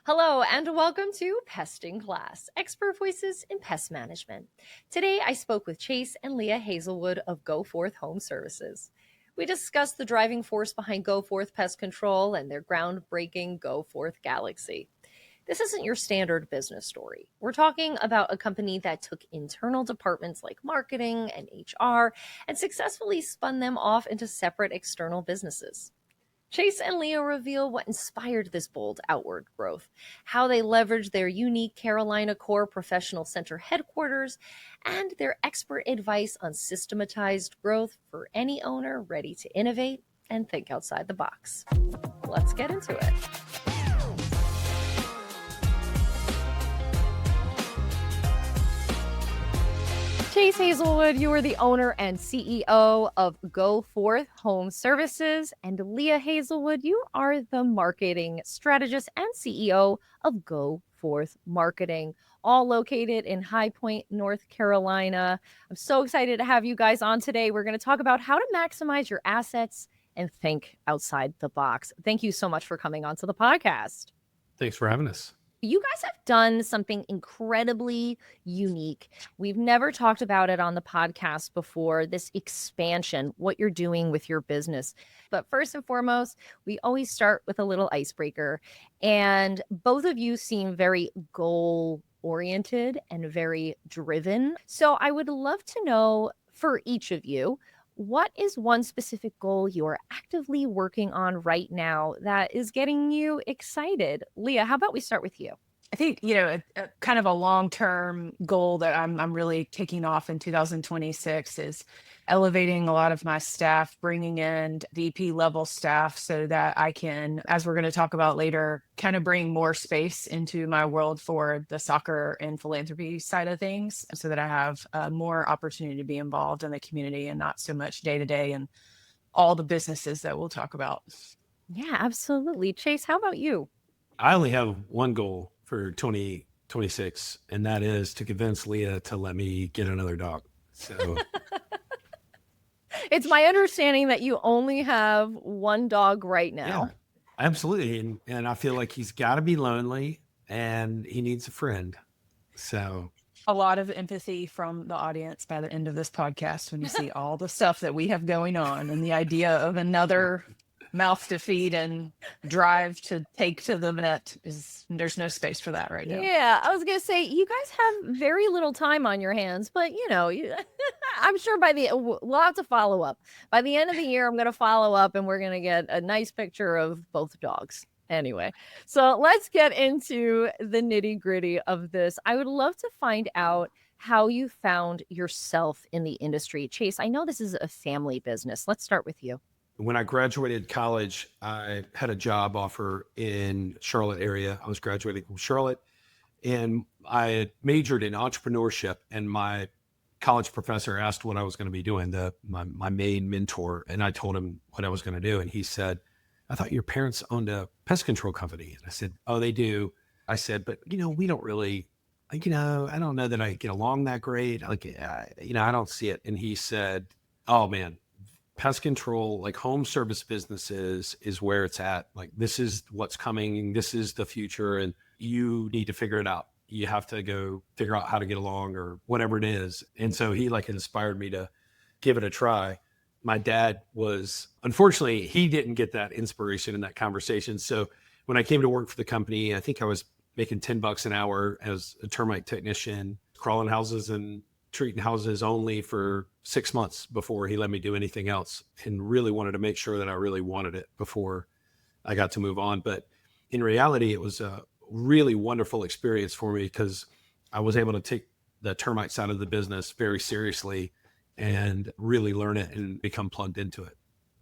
Hello, and welcome to Pest in Class, expert voices in pest management. Today, I spoke with Chase and Leah Hazelwood of Go Forth Home Services. We discussed the driving force behind Go Forth Pest Control and their groundbreaking Go Forth Galaxy. This isn't your standard business story. We're talking about a company that took internal departments like marketing and HR and successfully spun them off into separate external businesses. Chase and Leah reveal what inspired this bold outward growth, how they leveraged their unique Carolina Core Professional Center headquarters, and their expert advice on systematized growth for any owner ready to innovate and think outside the box. Let's get into it. Chase Hazelwood, you are the owner and CEO of Go Forth Home Services, and Leah Hazelwood, you are the marketing strategist and CEO of Go Forth Marketing, all located in High Point, North Carolina. I'm so excited to have you guys on today. We're going to talk about how to maximize your assets and think outside the box. Thank you so much for coming onto the podcast. Thanks for having us. You guys have done something incredibly unique. We've never talked about it on the podcast before, this expansion, what you're doing with your business. But first and foremost, we always start with a little icebreaker. And both of you seem very goal oriented and very driven. So I would love to know for each of you, what is one specific goal you are actively working on right now that is getting you excited? Leah, how about we start with you? I think, a kind of a long-term goal that I'm really kicking off in 2026 is elevating a lot of my staff, bringing in VP level staff so that I can, as we're going to talk about later, kind of bring more space into my world for the soccer and philanthropy side of things so that I have more opportunity to be involved in the community and not so much day to day and all the businesses that we'll talk about. Yeah, absolutely. Chase, how about you? I only have one goal for 2026, and that is to convince Leah to let me get another dog. So it's my understanding that you only have one dog right now. Yeah, absolutely. And I feel like he's got to be lonely and he needs a friend. So a lot of empathy from the audience by the end of this podcast when you see all the stuff that we have going on and the idea of another mouth to feed and drive to take to the vet there's no space for that right now. Yeah, I was gonna say you guys have very little time on your hands, but I'm sure we'll have to follow up by the end of the year. I'm gonna follow up and we're gonna get a nice picture of both dogs. Anyway, so let's get into the nitty gritty of this. I would love to find out how you found yourself in the industry. Chase, I know this is a family business. Let's start with you. When I graduated college, I had a job offer in Charlotte area. I was graduating from Charlotte and I had majored in entrepreneurship, and my college professor asked what I was going to be doing, my main mentor. And I told him what I was going to do. And he said, I thought your parents owned a pest control company. And I said, oh, they do. I said, but we don't really, I don't know that I get along that great. I don't see it. And he said, oh man, pest control, like home service businesses is where it's at. Like, this is what's coming. This is the future. And you need to figure it out. You have to go figure out how to get along or whatever it is. And so he inspired me to give it a try. My dad unfortunately, he didn't get that inspiration in that conversation. So when I came to work for the company, I think I was making $10 an hour as a termite technician, crawling houses and treating houses only for 6 months before he let me do anything else, and really wanted to make sure that I really wanted it before I got to move on. But in reality, it was a really wonderful experience for me because I was able to take the termite side of the business very seriously and really learn it and become plugged into it.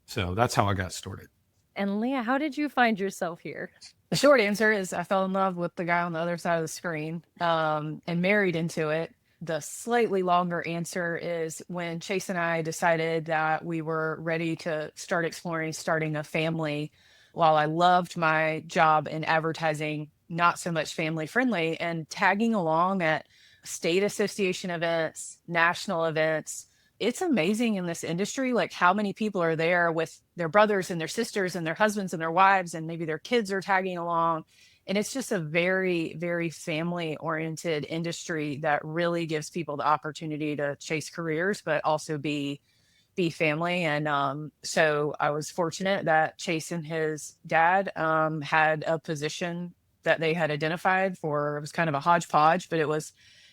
So that's how I got started. And Leah, how did you find yourself here? The short answer is I fell in love with the guy on the other side of the screen and married into it. The slightly longer answer is when Chase and I decided that we were ready to start exploring starting a family. While I loved my job in advertising, not so much family friendly, and tagging along at state association events, national events. It's amazing in this industry, like how many people are there with their brothers and their sisters and their husbands and their wives, and maybe their kids are tagging along. And it's just a very, very family oriented industry that really gives people the opportunity to chase careers, but also be family. And so I was fortunate that Chase and his dad had a position that they had identified for. It was kind of a hodgepodge, but it was,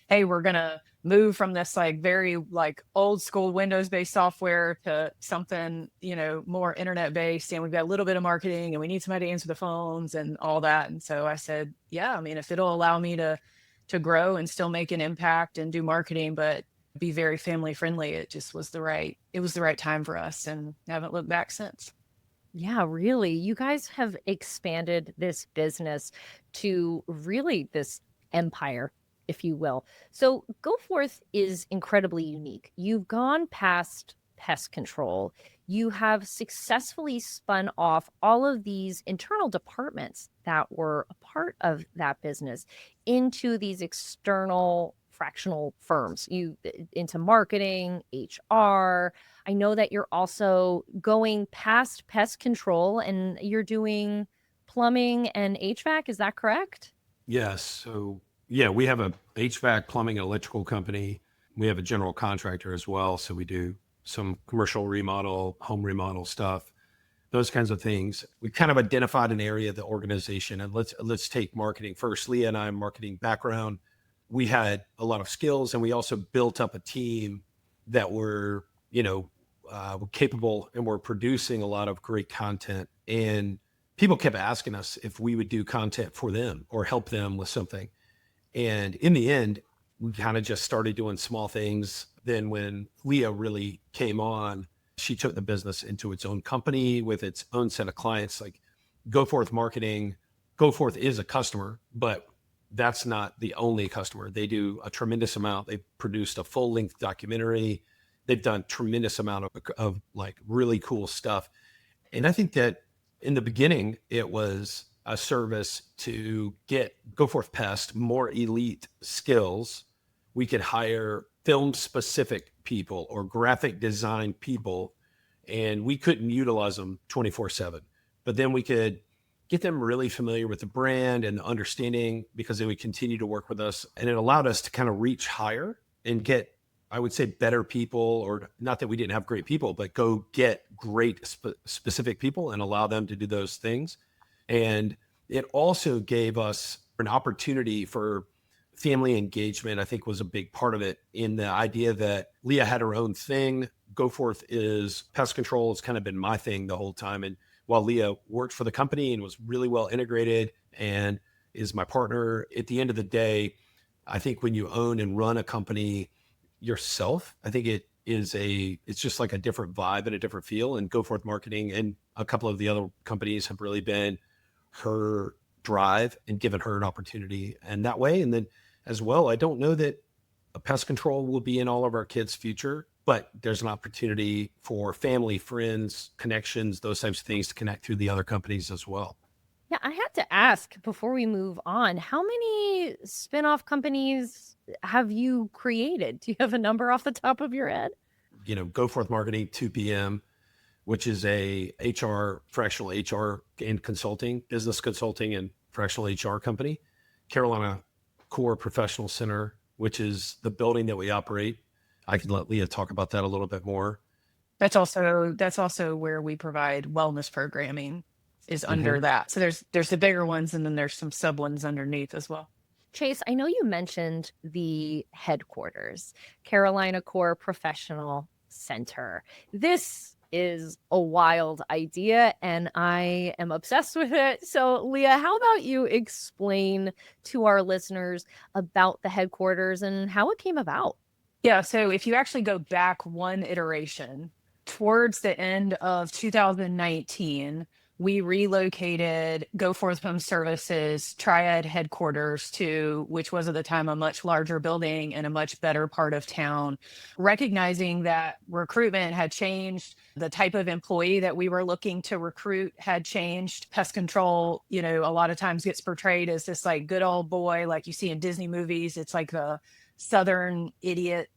hey, we're gonna move from this like very like old school Windows based software to something, more internet based. And we've got a little bit of marketing and we need somebody to answer the phones and all that. And so I said, yeah, I mean, if it'll allow me to grow and still make an impact and do marketing, but be very family friendly, it was the right time for us, and haven't looked back since. Yeah, really. You guys have expanded this business to really this empire, if you will. So, Go Forth is incredibly unique. You've gone past pest control. You have successfully spun off all of these internal departments that were a part of that business into these external fractional firms. You into marketing, HR. I know that you're also going past pest control and you're doing plumbing and HVAC. Is that correct? Yes. So, yeah, we have a HVAC, plumbing, and electrical company. We have a general contractor as well. So we do some commercial remodel, home remodel stuff, those kinds of things. We kind of identified an area of the organization, and let's take marketing first. Leah and I have marketing background. We had a lot of skills, and we also built up a team that were, were capable and were producing a lot of great content. And people kept asking us if we would do content for them or help them with something. And in the end, we kind of just started doing small things. Then when Leah really came on, she took the business into its own company with its own set of clients. Like Go Forth Marketing, Go Forth is a customer, but that's not the only customer. They do a tremendous amount. They've produced a full-length documentary. They've done tremendous amount of like really cool stuff. And I think that in the beginning, it was a service to get Go Forth Pest more elite skills. We could hire film specific people or graphic design people, and we couldn't utilize them 24/7. But then we could get them really familiar with the brand and the understanding, because they would continue to work with us. And it allowed us to kind of reach higher and get, I would say, better people, or not that we didn't have great people, but go get great specific people and allow them to do those things. And it also gave us an opportunity for family engagement. I think was a big part of it, in the idea that Leah had her own thing. Go Forth is pest control. It's kind of been my thing the whole time. And while Leah worked for the company and was really well integrated and is my partner, at the end of the day, I think when you own and run a company yourself, I think it's just like a different vibe and a different feel. And Go Forth Marketing and a couple of the other companies have really been her drive and given her an opportunity and that way. And then as well, I don't know that a pest control will be in all of our kids' future, but there's an opportunity for family, friends, connections, those types of things to connect through the other companies as well. Yeah, I had to ask before we move on, how many spin-off companies have you created? Do you have a number off the top of your head? Go Forth Marketing, 2PM, which is a fractional HR and consulting, business consulting and fractional HR company. Carolina Core Professional Center, which is the building that we operate. I can let Leah talk about that a little bit more. That's also where we provide wellness programming, is under that. So there's the bigger ones, and then there's some sub ones underneath as well. Chase, I know you mentioned the headquarters, Carolina Core Professional Center. This is a wild idea and I am obsessed with it. So, Leah, how about you explain to our listeners about the headquarters and how it came about? Yeah, so if you actually go back one iteration, towards the end of 2019, we relocated Go Forth Home Services Triad headquarters to, which was at the time a much larger building and a much better part of town, recognizing that recruitment had changed. The type of employee that we were looking to recruit had changed. Pest control, a lot of times gets portrayed as this like good old boy, like you see in Disney movies. It's like the Southern idiot,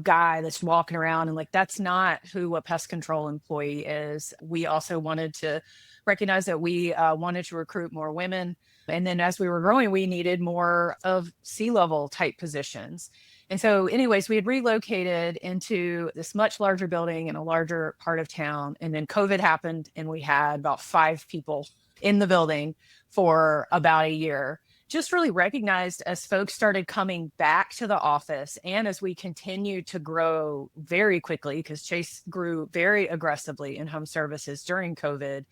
guy that's walking around, and like, that's not who a pest control employee is. We also wanted to recognize that we wanted to recruit more women. And then as we were growing, we needed more of C-level type positions. And so anyways, we had relocated into this much larger building in a larger part of town. And then COVID happened and we had about 5 people in the building for about a year. Just really recognized as folks started coming back to the office and as we continued to grow very quickly, because Chase grew very aggressively in home services during COVID,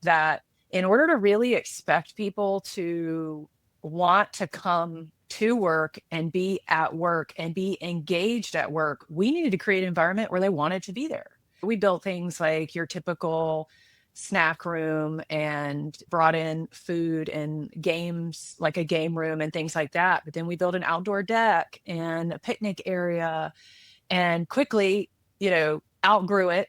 that in order to really expect people to want to come to work and be at work and be engaged at work, we needed to create an environment where they wanted to be there. We built things like your typical snack room and brought in food and games, like a game room and things like that. But then we built an outdoor deck and a picnic area and quickly, outgrew it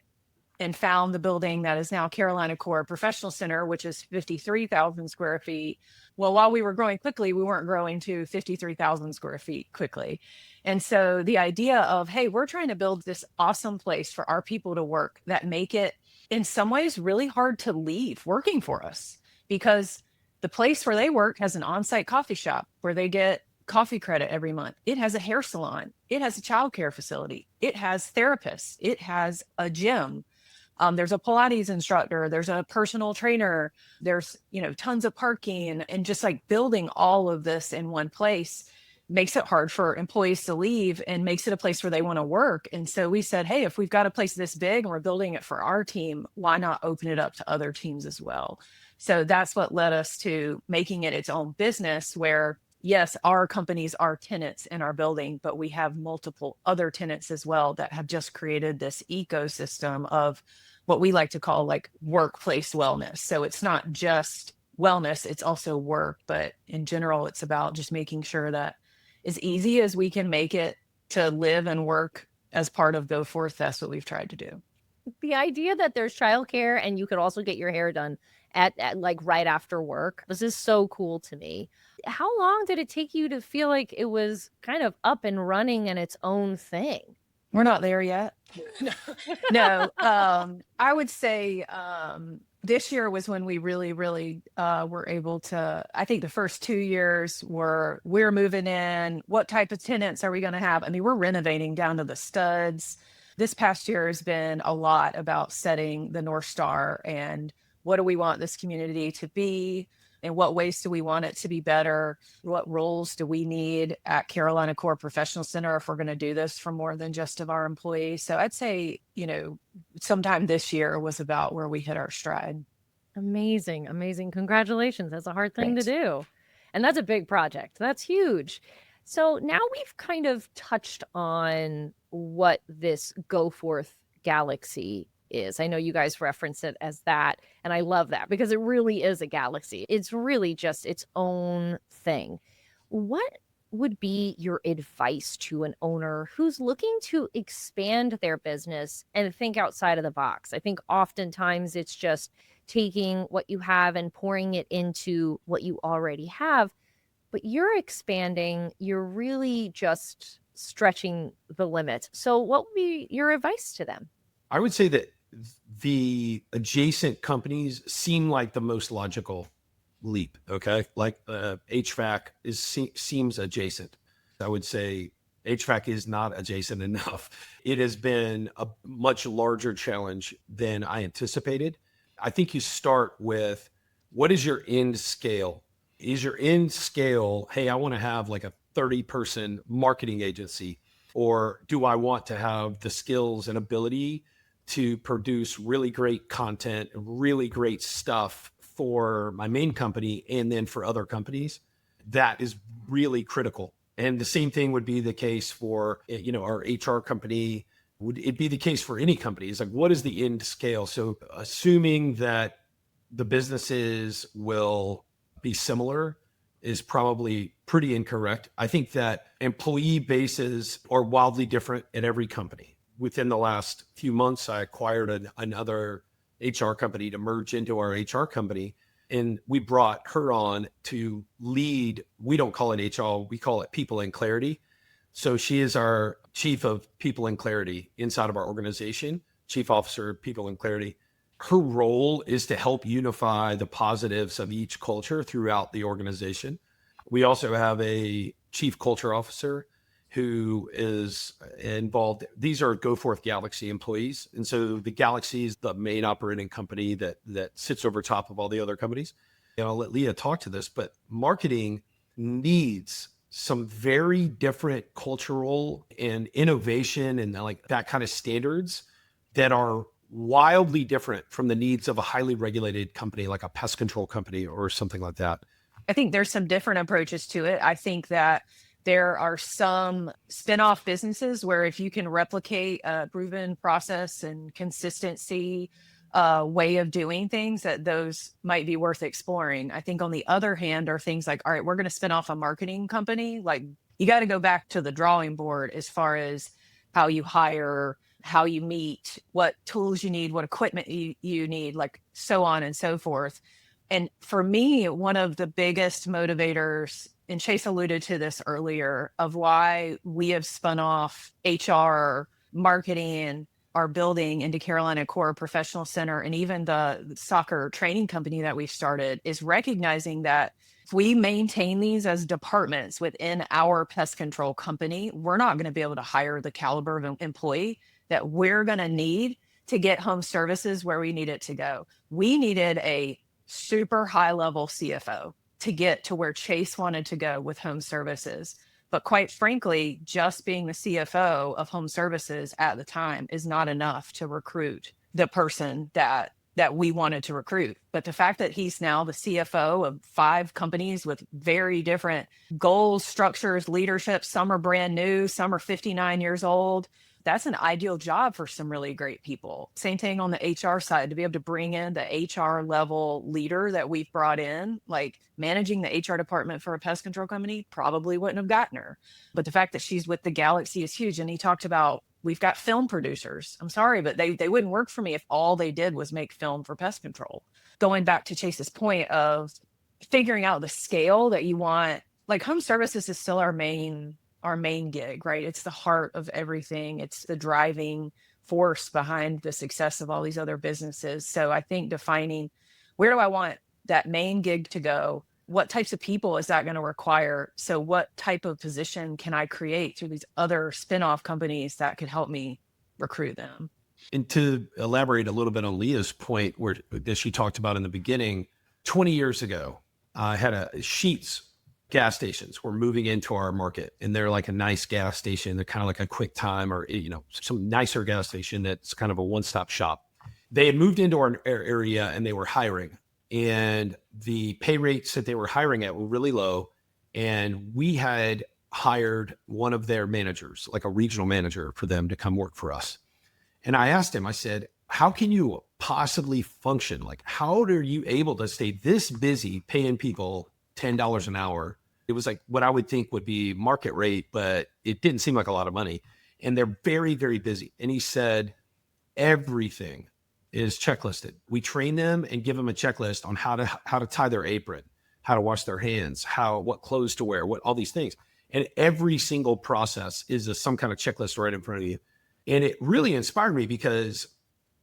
and found the building that is now Carolina Core Professional Center, which is 53,000 square feet. Well, while we were growing quickly, we weren't growing to 53,000 square feet quickly. And so the idea of, hey, we're trying to build this awesome place for our people to work that make it in some ways really hard to leave working for us, because the place where they work has an on-site coffee shop where they get coffee credit every month. It has a hair salon. It has a childcare facility. It has therapists. It has a gym. There's a Pilates instructor, there's a personal trainer, there's, tons of parking, and just like building all of this in one place makes it hard for employees to leave and makes it a place where they want to work. And so we said, hey, if we've got a place this big and we're building it for our team, why not open it up to other teams as well? So that's what led us to making it its own business where, yes, our companies are tenants in our building, but we have multiple other tenants as well that have just created this ecosystem of what we like to call like workplace wellness. So it's not just wellness, it's also work, but in general, it's about just making sure that as easy as we can make it to live and work as part of Go Forth, that's what we've tried to do. The idea that there's childcare and you could also get your hair done at like right after work, this is so cool to me. How long did it take you to feel like it was kind of up and running and its own thing? We're not there yet. No, I would say this year was when we really, really were able to, I think the first 2 years we're moving in. What type of tenants are we going to have? I mean, we're renovating down to the studs. This past year has been a lot about setting the North Star and what do we want this community to be? In what ways do we want it to be better? What roles do we need at Carolina Core Professional Center if we're going to do this for more than just of our employees? So I'd say, sometime this year was about where we hit our stride. Amazing. Amazing. Congratulations. That's a hard thing Thanks. to do. And that's a big project. That's huge. So now we've kind of touched on what this Go Forth galaxy is. I know you guys reference it as that, and I love that because it really is a galaxy. It's really just its own thing. What would be your advice to an owner who's looking to expand their business and think outside of the box? I think oftentimes it's just taking what you have and pouring it into what you already have, but you're expanding, you're really just stretching the limit. So what would be your advice to them? I would say that the adjacent companies seem like the most logical leap. Okay. Like HVAC seems adjacent. I would say HVAC is not adjacent enough. It has been a much larger challenge than I anticipated. I think you start with, what is your end scale? Is your end scale, hey, I want to have like a 30-person marketing agency, or do I want to have the skills and ability to produce really great content and really great stuff for my main company and then for other companies? That is really critical. And the same thing would be the case for, our HR company. Would it be the case for any company? It's like, what is the end scale? So assuming that the businesses will be similar is probably pretty incorrect. I think that employee bases are wildly different at every company. Within the last few months, I acquired another HR company to merge into our HR company. And we brought her on to lead, we don't call it HR, we call it People and Clarity. So she is our chief of People and Clarity inside of our organization, chief officer of People and Clarity. her role is to help unify the positives of each culture throughout the organization. We also have a chief culture officer who is involved. These are Go Forth Galaxy employees. And so the Galaxy is the main operating company that sits over top of all the other companies. And I'll let Leah talk to this, but marketing needs some very different cultural and innovation and like that kind of standards that are wildly different from the needs of a highly regulated company like a pest control company or something like that. I think there's some different approaches to it. I think that there are some spinoff businesses where if you can replicate a proven process and consistency way of doing things, that those might be worth exploring. I think on the other hand are things like, all right, we're going to spin off a marketing company. Like you got to go back to the drawing board as far as how you hire, how you meet, what tools you need, what equipment you need, like so on and so forth. And for me, one of the biggest motivators, and Chase alluded to this earlier, of why we have spun off HR, marketing, our building into Carolina Core Professional Center, and even the soccer training company that we've started, is recognizing that if we maintain these as departments within our pest control company, we're not going to be able to hire the caliber of employee that we're going to need to get home services where we need it to go. We needed a super high level CFO to get to where Chase wanted to go with home services. But quite frankly, just being the CFO of home services at the time is not enough to recruit the person that we wanted to recruit. But the fact that he's now the CFO of 5 companies with very different goals, structures, leadership, some are brand new, some are 59 years old. That's an ideal job for some really great people. Same thing on the HR side, to be able to bring in the HR level leader that we've brought in, like managing the HR department for a pest control company, probably wouldn't have gotten her. But the fact that she's with the Galaxy is huge. And he talked about, we've got film producers. I'm sorry, but they wouldn't work for me if all they did was make film for pest control. Going back to Chase's point of figuring out the scale that you want, like home services is still our main gig, right? It's the heart of everything. It's the driving force behind the success of all these other businesses. So I think defining, where do I want that main gig to go? What types of people is that going to require? So what type of position can I create through these other spinoff companies that could help me recruit them? And to elaborate a little bit on Leah's point, where that she talked about in the beginning, 20 years ago, I had a Sheetz gas stations were moving into our market, and they're like a nice gas station. They're kind of like a Quick Time or, some nicer gas station that's kind of a one-stop shop. They had moved into our area and they were hiring, and the pay rates that they were hiring at were really low. And we had hired one of their managers, like a regional manager, for them to come work for us. And I asked him, I said, how can you possibly function? Like, how are you able to stay this busy paying people $10 an hour? It was like what I would think would be market rate, but it didn't seem like a lot of money. And they're very, very busy. And he said, everything is checklisted. We train them and give them a checklist on how to tie their apron, how to wash their hands, what clothes to wear, what all these things. And every single process is some kind of checklist right in front of you. And it really inspired me because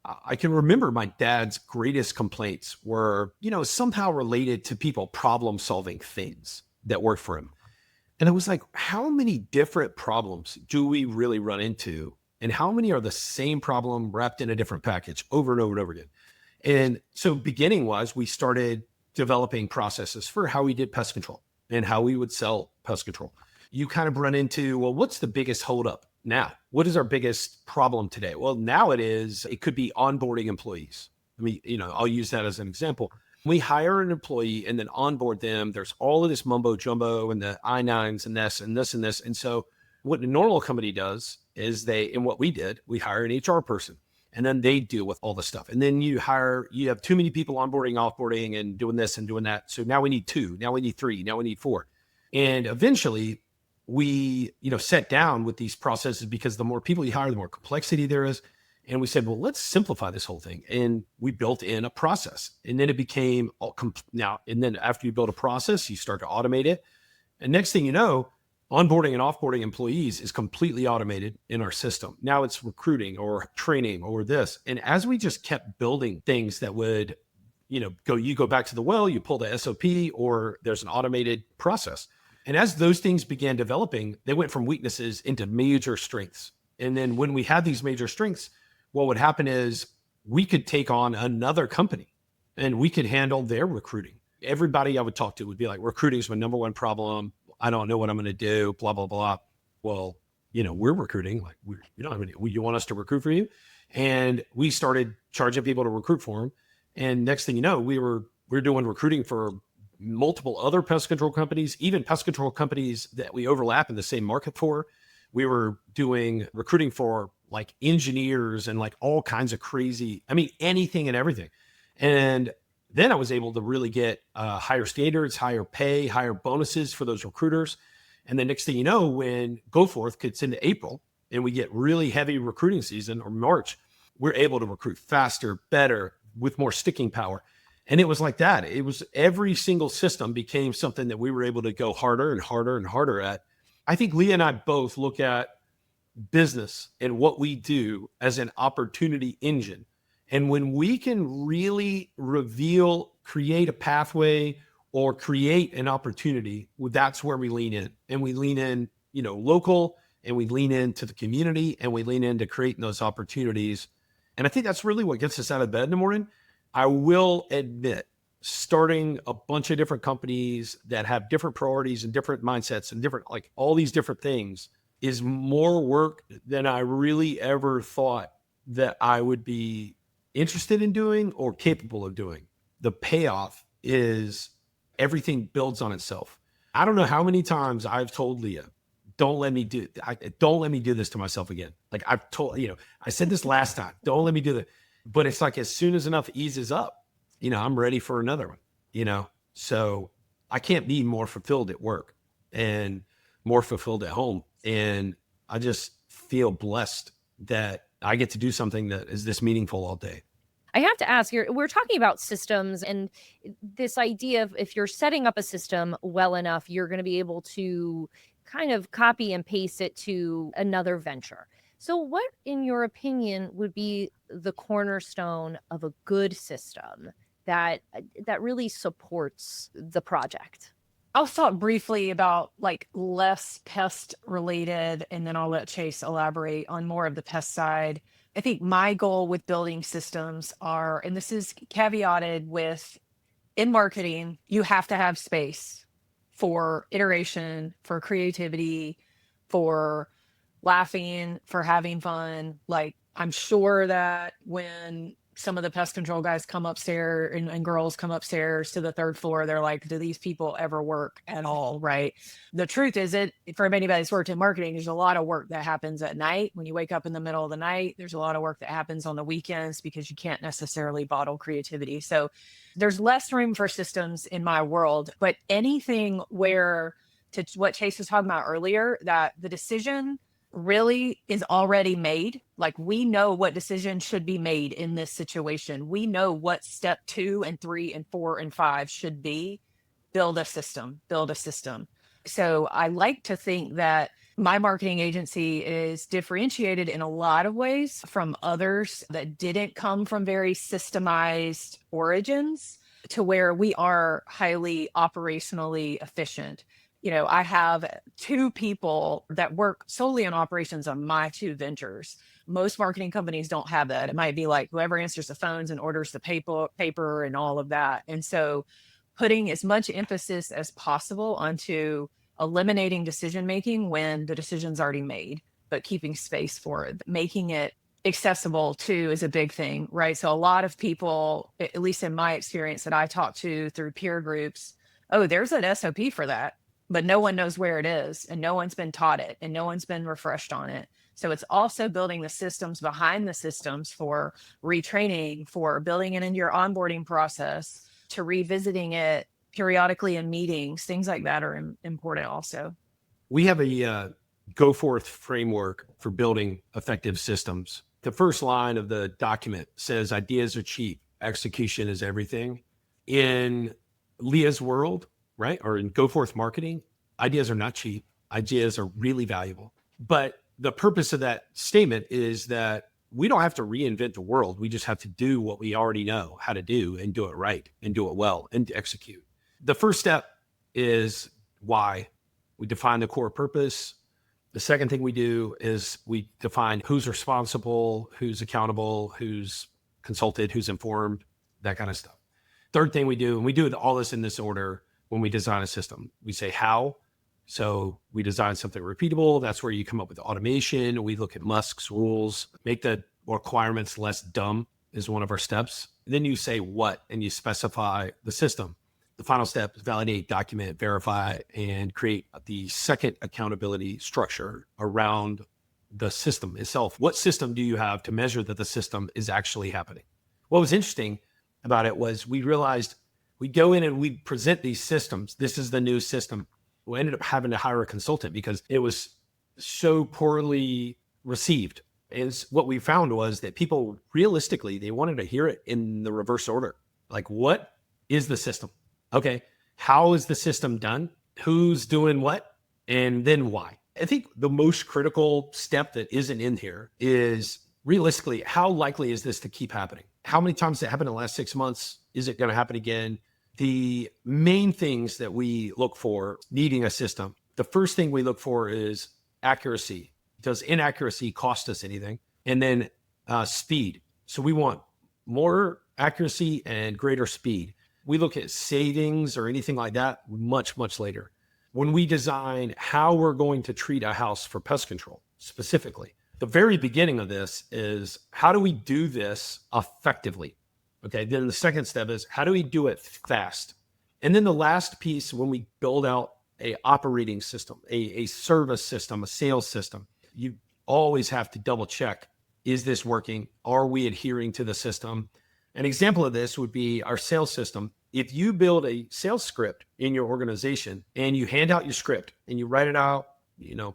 I can remember my dad's greatest complaints were, somehow related to people problem solving things that worked for him. And it was like, how many different problems do we really run into? And how many are the same problem wrapped in a different package over and over and over again? And so beginning was, we started developing processes for how we did pest control and how we would sell pest control. You kind of run into, well, what's the biggest holdup now? What is our biggest problem today? Well, now it could be onboarding employees. I mean, I'll use that as an example. We hire an employee and then onboard them. There's all of this mumbo jumbo and the I-9s and this and this and this. And so what a normal company does is what we did, we hire an HR person and then they deal with all the stuff. And then you have too many people onboarding, offboarding, and doing this and doing that. So now we need 2, now we need 3, now we need 4. And eventually we, sat down with these processes, because the more people you hire, the more complexity there is. And we said, well, let's simplify this whole thing. And we built in a process, and then it became and then after you build a process, you start to automate it. And next thing you know, onboarding and offboarding employees is completely automated in our system. Now it's recruiting or training or this. And as we just kept building things that would, you go back to the well, you pull the SOP, or there's an automated process. And as those things began developing, they went from weaknesses into major strengths. And then when we had these major strengths, what would happen is we could take on another company and we could handle their recruiting. Everybody I would talk to would be like, recruiting is my number one problem. I don't know what I'm going to do, blah, blah, blah. Well, we're recruiting. Like, you don't have any, you want us to recruit for you? And we started charging people to recruit for them. And next thing you know, we're doing recruiting for multiple other pest control companies, even pest control companies that we overlap in the same market for. We were doing recruiting for like engineers and like all kinds of crazy, anything and everything. And then I was able to really get higher standards, higher pay, higher bonuses for those recruiters. And the next thing you know, when Go Forth gets into April and we get really heavy recruiting season, or March, we're able to recruit faster, better, with more sticking power. And it was like that. It was every single system became something that we were able to go harder and harder and harder at. I think Leah and I both look at business and what we do as an opportunity engine. And when we can really create a pathway or create an opportunity, that's where we lean in. And we lean in, local, and we lean into the community, and we lean into creating those opportunities. And I think that's really what gets us out of bed in the morning. I will admit, starting a bunch of different companies that have different priorities and different mindsets and different, like all these different things, is more work than I really ever thought that I would be interested in doing or capable of doing. The payoff is everything builds on itself. I don't know how many times I've told Leah, don't let me do this to myself again. Like I've told, I said this last time, don't let me do that. But it's like, as soon as enough eases up, I'm ready for another one, so I can't be more fulfilled at work and more fulfilled at home. And I just feel blessed that I get to do something that is this meaningful all day. I have to ask, we're talking about systems and this idea of if you're setting up a system well enough, you're going to be able to kind of copy and paste it to another venture. So what, in your opinion, would be the cornerstone of a good system that really supports the project? I'll talk briefly about like less pest related, and then I'll let Chase elaborate on more of the pest side. I think my goal with building systems are, and this is caveated with, in marketing, you have to have space for iteration, for creativity, for laughing, for having fun. Like, I'm sure that when some of the pest control guys come upstairs and girls come upstairs to the third floor, they're like, do these people ever work at all? Right. The truth is, for anybody that's worked in marketing, there's a lot of work that happens at night. When you wake up in the middle of the night, there's a lot of work that happens on the weekends because you can't necessarily bottle creativity. So there's less room for systems in my world, but anything where, to what Chase was talking about earlier, that the decision really is already made. Like, we know what decision should be made in this situation. We know what step 2 and 3 and 4 and 5 should be. Build a system. So I like to think that my marketing agency is differentiated in a lot of ways from others that didn't come from very systemized origins, to where we are highly operationally efficient. I have 2 people that work solely on operations on my 2 ventures. Most marketing companies don't have that. It might be like whoever answers the phones and orders the paper and all of that. And so putting as much emphasis as possible onto eliminating decision-making when the decision's already made, but keeping space for it, making it accessible too is a big thing, right? So a lot of people, at least in my experience that I talk to through peer groups, oh, there's an SOP for that, but no one knows where it is, and no one's been taught it, and no one's been refreshed on it. So it's also building the systems behind the systems for retraining, for building it into your onboarding process, to revisiting it periodically in meetings. Things like that are important also. We have a Go Forth framework for building effective systems. The first line of the document says, ideas are cheap, execution is everything. In Leah's world, right, or in Go Forth marketing, ideas are not cheap. Ideas are really valuable. But the purpose of that statement is that we don't have to reinvent the world. We just have to do what we already know how to do and do it right and do it well and execute. The first step is why. We define the core purpose. The second thing we do is we define who's responsible, who's accountable, who's consulted, who's informed, that kind of stuff. Third thing we do, and we do all this in this order when we design a system, we say how. So we design something repeatable. That's where you come up with automation. We look at Musk's rules, make the requirements less dumb is one of our steps. Then you say what, and you specify the system. The final step is validate, document, verify, and create the second accountability structure around the system itself. What system do you have to measure that the system is actually happening? What was interesting about it was we realized we'd go in and we'd present these systems. This is the new system. We ended up having to hire a consultant because it was so poorly received. And what we found was that people realistically, they wanted to hear it in the reverse order. Like, what is the system? Okay, how is the system done? Who's doing what? And then why? I think the most critical step that isn't in here is realistically, how likely is this to keep happening? How many times did it happen in the last 6 months? Is it going to happen again? The main things that we look for needing a system, the first thing we look for is accuracy. Does inaccuracy cost us anything? And then speed. So we want more accuracy and greater speed. We look at savings or anything like that much, much later. When we design how we're going to treat a house for pest control specifically, the very beginning of this is how do we do this effectively? Okay, then the second step is how do we do it fast? And then the last piece, when we build out a operating system, a service system, a sales system, you always have to double check, is this working? Are we adhering to the system? An example of this would be our sales system. If you build a sales script in your organization and you hand out your script and you write it out,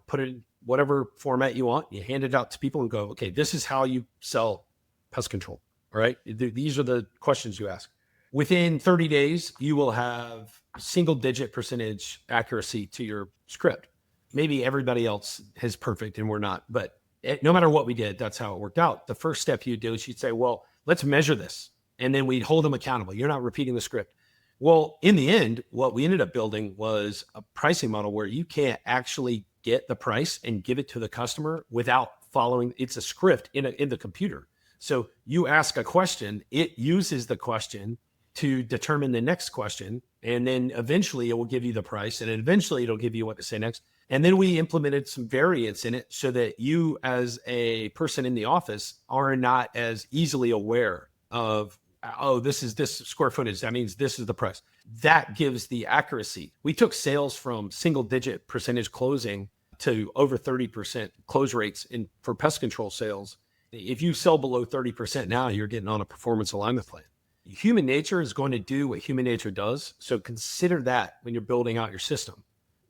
put it in whatever format you want, you hand it out to people and go, okay, this is how you sell pest control. All right. These are the questions you ask. Within 30 days, you will have single-digit percentage accuracy to your script. Maybe everybody else is perfect and we're not, but no matter what we did, that's how it worked out. The first step you do is you'd say, well, let's measure this. And then we'd hold them accountable. You're not repeating the script. Well, in the end, what we ended up building was a pricing model where you can't actually get the price and give it to the customer without following. It's a script in the computer. So you ask a question, it uses the question to determine the next question. And then eventually it will give you the price, and eventually it'll give you what to say next. And then we implemented some variance in it so that you as a person in the office are not as easily aware of, oh, this is this square footage. That means this is the price. That gives the accuracy. We took sales from single-digit percentage closing to over 30% close rates for pest control sales. If you sell below 30% now, you're getting on a performance alignment plan. Human nature is going to do what human nature does. So consider that when you're building out your system.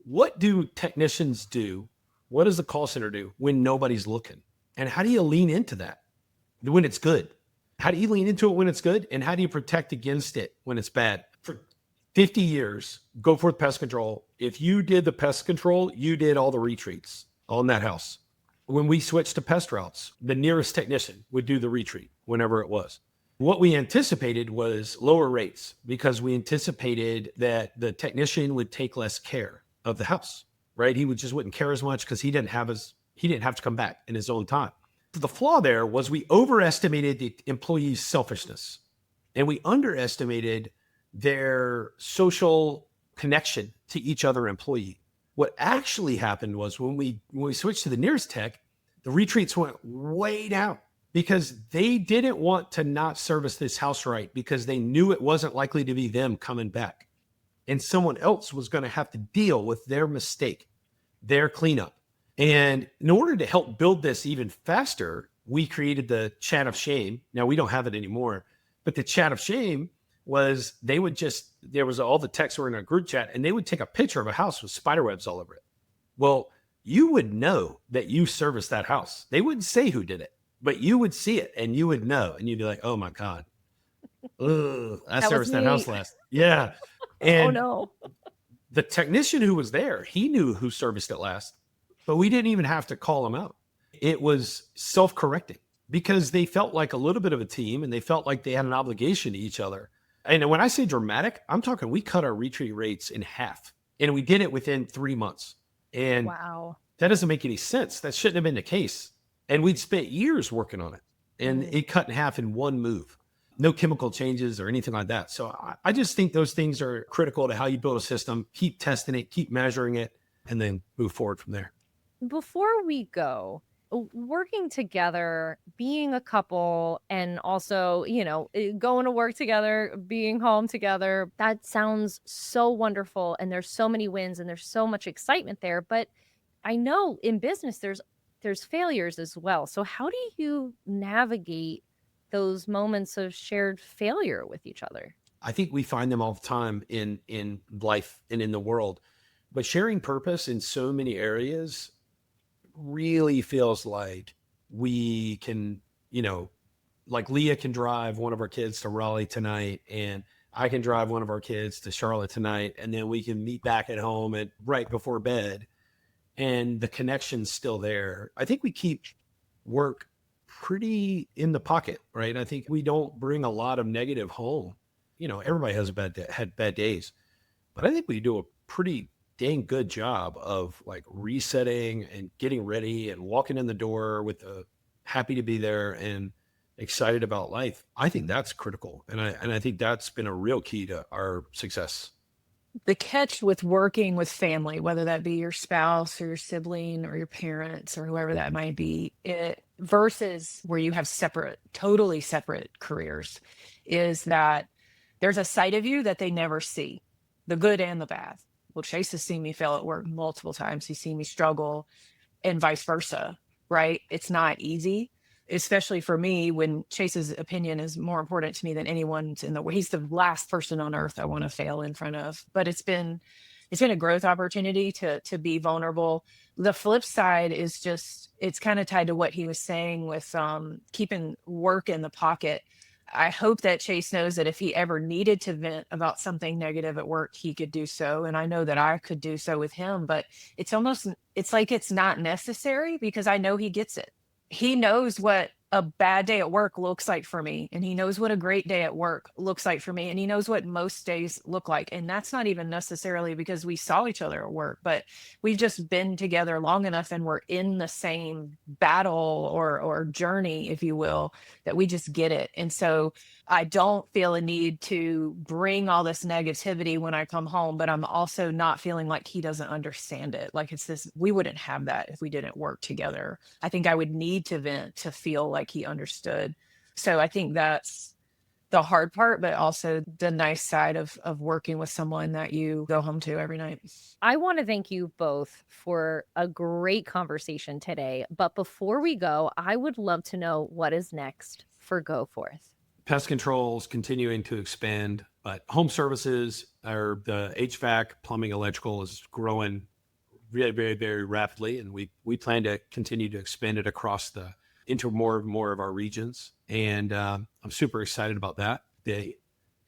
What do technicians do? What does the call center do when nobody's looking? And how do you lean into that when it's good? How do you lean into it when it's good? And how do you protect against it when it's bad? For 50 years, Go Forth Pest Control, if you did the pest control, you did all the retreats on that house. When we switched to FieldRoutes, the nearest technician would do the retreat whenever it was. What we anticipated was lower rates because we anticipated that the technician would take less care of the house, right? He wouldn't care as much because he didn't have to come back in his own time. The flaw there was we overestimated the employee's selfishness and we underestimated their social connection to each other employee. What actually happened was when we switched to the nearest tech, the retreats went way down because they didn't want to not service this house right because they knew it wasn't likely to be them coming back. And someone else was going to have to deal with their mistake, their cleanup. And in order to help build this even faster, we created the chat of shame. Now we don't have it anymore, but the chat of shame was all the texts were in a group chat and they would take a picture of a house with spider webs all over it. Well, you would know that you serviced that house. They wouldn't say who did it, but you would see it and you would know. And you'd be like, oh my God, I serviced that house last. Yeah. And oh no. The technician who was there, he knew who serviced it last, but we didn't even have to call him out. It was self-correcting because they felt like a little bit of a team and they felt like they had an obligation to each other. And when I say dramatic, I'm talking, we cut our retreat rates in half, and we did it within 3 months. And Wow. that doesn't make any sense. That shouldn't have been the case. And we'd spent years working on it, and it cut in half in one move. No chemical changes or anything like that. So I just think those things are critical to how you build a system. Keep testing it, keep measuring it, and then move forward from there. Before we go, working together, being a couple, and also, going to work together, being home together, that sounds so wonderful. And there's so many wins and there's so much excitement there. But I know in business, there's failures as well. So how do you navigate those moments of shared failure with each other? I think we find them all the time in life and in the world, but sharing purpose in so many areas really feels like we can, like Leah can drive one of our kids to Raleigh tonight, and I can drive one of our kids to Charlotte tonight, and then we can meet back at home at right before bed, and the connection's still there. I think we keep work pretty in the pocket, right? I think we don't bring a lot of negative home. Everybody has had bad days, but I think we do a pretty dang good job of like resetting and getting ready and walking in the door with a happy to be there and excited about life. I think that's critical. And I think that's been a real key to our success. The catch with working with family, whether that be your spouse or your sibling or your parents or whoever that might be, versus where you have totally separate careers, is that there's a side of you that they never see, the good and the bad. Well, Chase has seen me fail at work multiple times. He's seen me struggle, and vice versa, right? It's not easy, especially for me when Chase's opinion is more important to me than anyone's in the way. He's the last person on earth I want to fail in front of. But it's been a growth opportunity to be vulnerable. The flip side is just, it's kind of tied to what he was saying with keeping work in the pocket. I hope that Chase knows that if he ever needed to vent about something negative at work, he could do so. And I know that I could do so with him, but it's like it's not necessary because I know he gets it. He knows what a bad day at work looks like for me, and he knows what a great day at work looks like for me, and he knows what most days look like. And that's not even necessarily because we saw each other at work, but we've just been together long enough and we're in the same battle or journey, if you will, that we just get it. And so I don't feel a need to bring all this negativity when I come home, but I'm also not feeling like he doesn't understand it. Like we wouldn't have that if we didn't work together. I think I would need to vent to feel like he understood. So I think that's the hard part, but also the nice side of working with someone that you go home to every night. I want to thank you both for a great conversation today. But before we go, I would love to know what is next for Go Forth. Pest control is continuing to expand, but home services, or the HVAC, plumbing, electrical, is growing very, very, very rapidly. And we plan to continue to expand it into more and more of our regions. And I'm super excited about that. The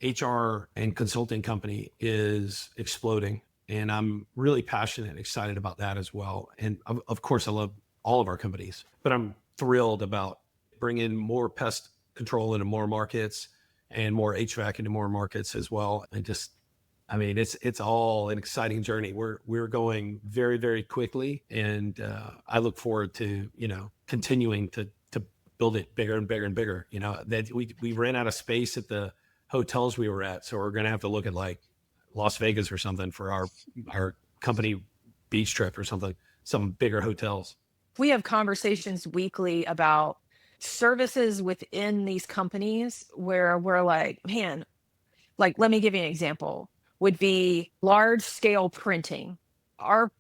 HR and consulting company is exploding, and I'm really passionate and excited about that as well. And of course, I love all of our companies, but I'm thrilled about bringing more pest control into more markets and more HVAC into more markets as well. And it's all an exciting journey. We're going very, very quickly, and I look forward to continuing to build it bigger and bigger and bigger. That we ran out of space at the hotels we were at, so we're going to have to look at like Las Vegas or something for our company beach trip or something. Some bigger hotels. We have conversations weekly about services within these companies where we're like, man, like, let me give you an example, would be large scale printing. Our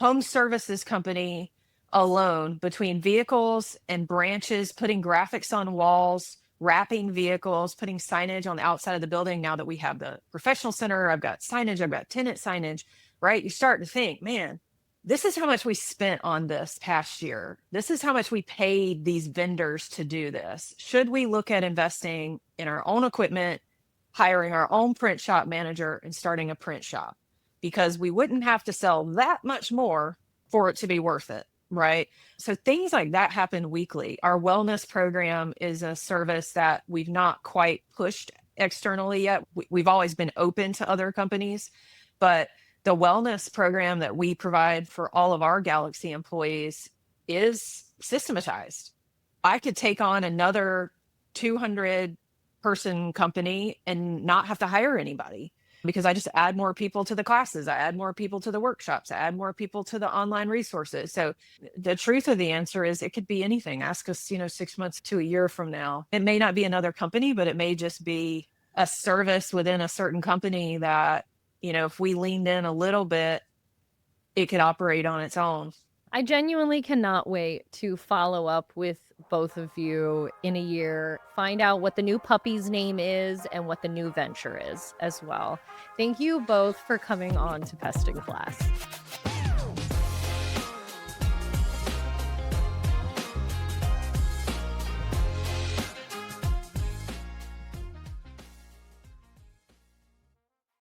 home services company alone, between vehicles and branches, putting graphics on walls, wrapping vehicles, putting signage on the outside of the building. Now that we have the professional center, I've got signage, I've got tenant signage, right? You start to think, man, this is how much we spent on this past year. This is how much we paid these vendors to do this. Should we look at investing in our own equipment, hiring our own print shop manager, and starting a print shop? because we wouldn't have to sell that much more for it to be worth it, right? So things like that happen weekly. Our wellness program is a service that we've not quite pushed externally yet. We've always been open to other companies, but the wellness program that we provide for all of our Galaxy employees is systematized. I could take on another 200 person company and not have to hire anybody, because I just add more people to the classes, I add more people to the workshops, I add more people to the online resources. So the truth of the answer is it could be anything. Ask us, 6 months to a year from now. It may not be another company, but it may just be a service within a certain company that, if we leaned in a little bit, it could operate on its own. I genuinely cannot wait to follow up with both of you in a year, find out what the new puppy's name is and what the new venture is as well. Thank you both for coming on to Pest in Class.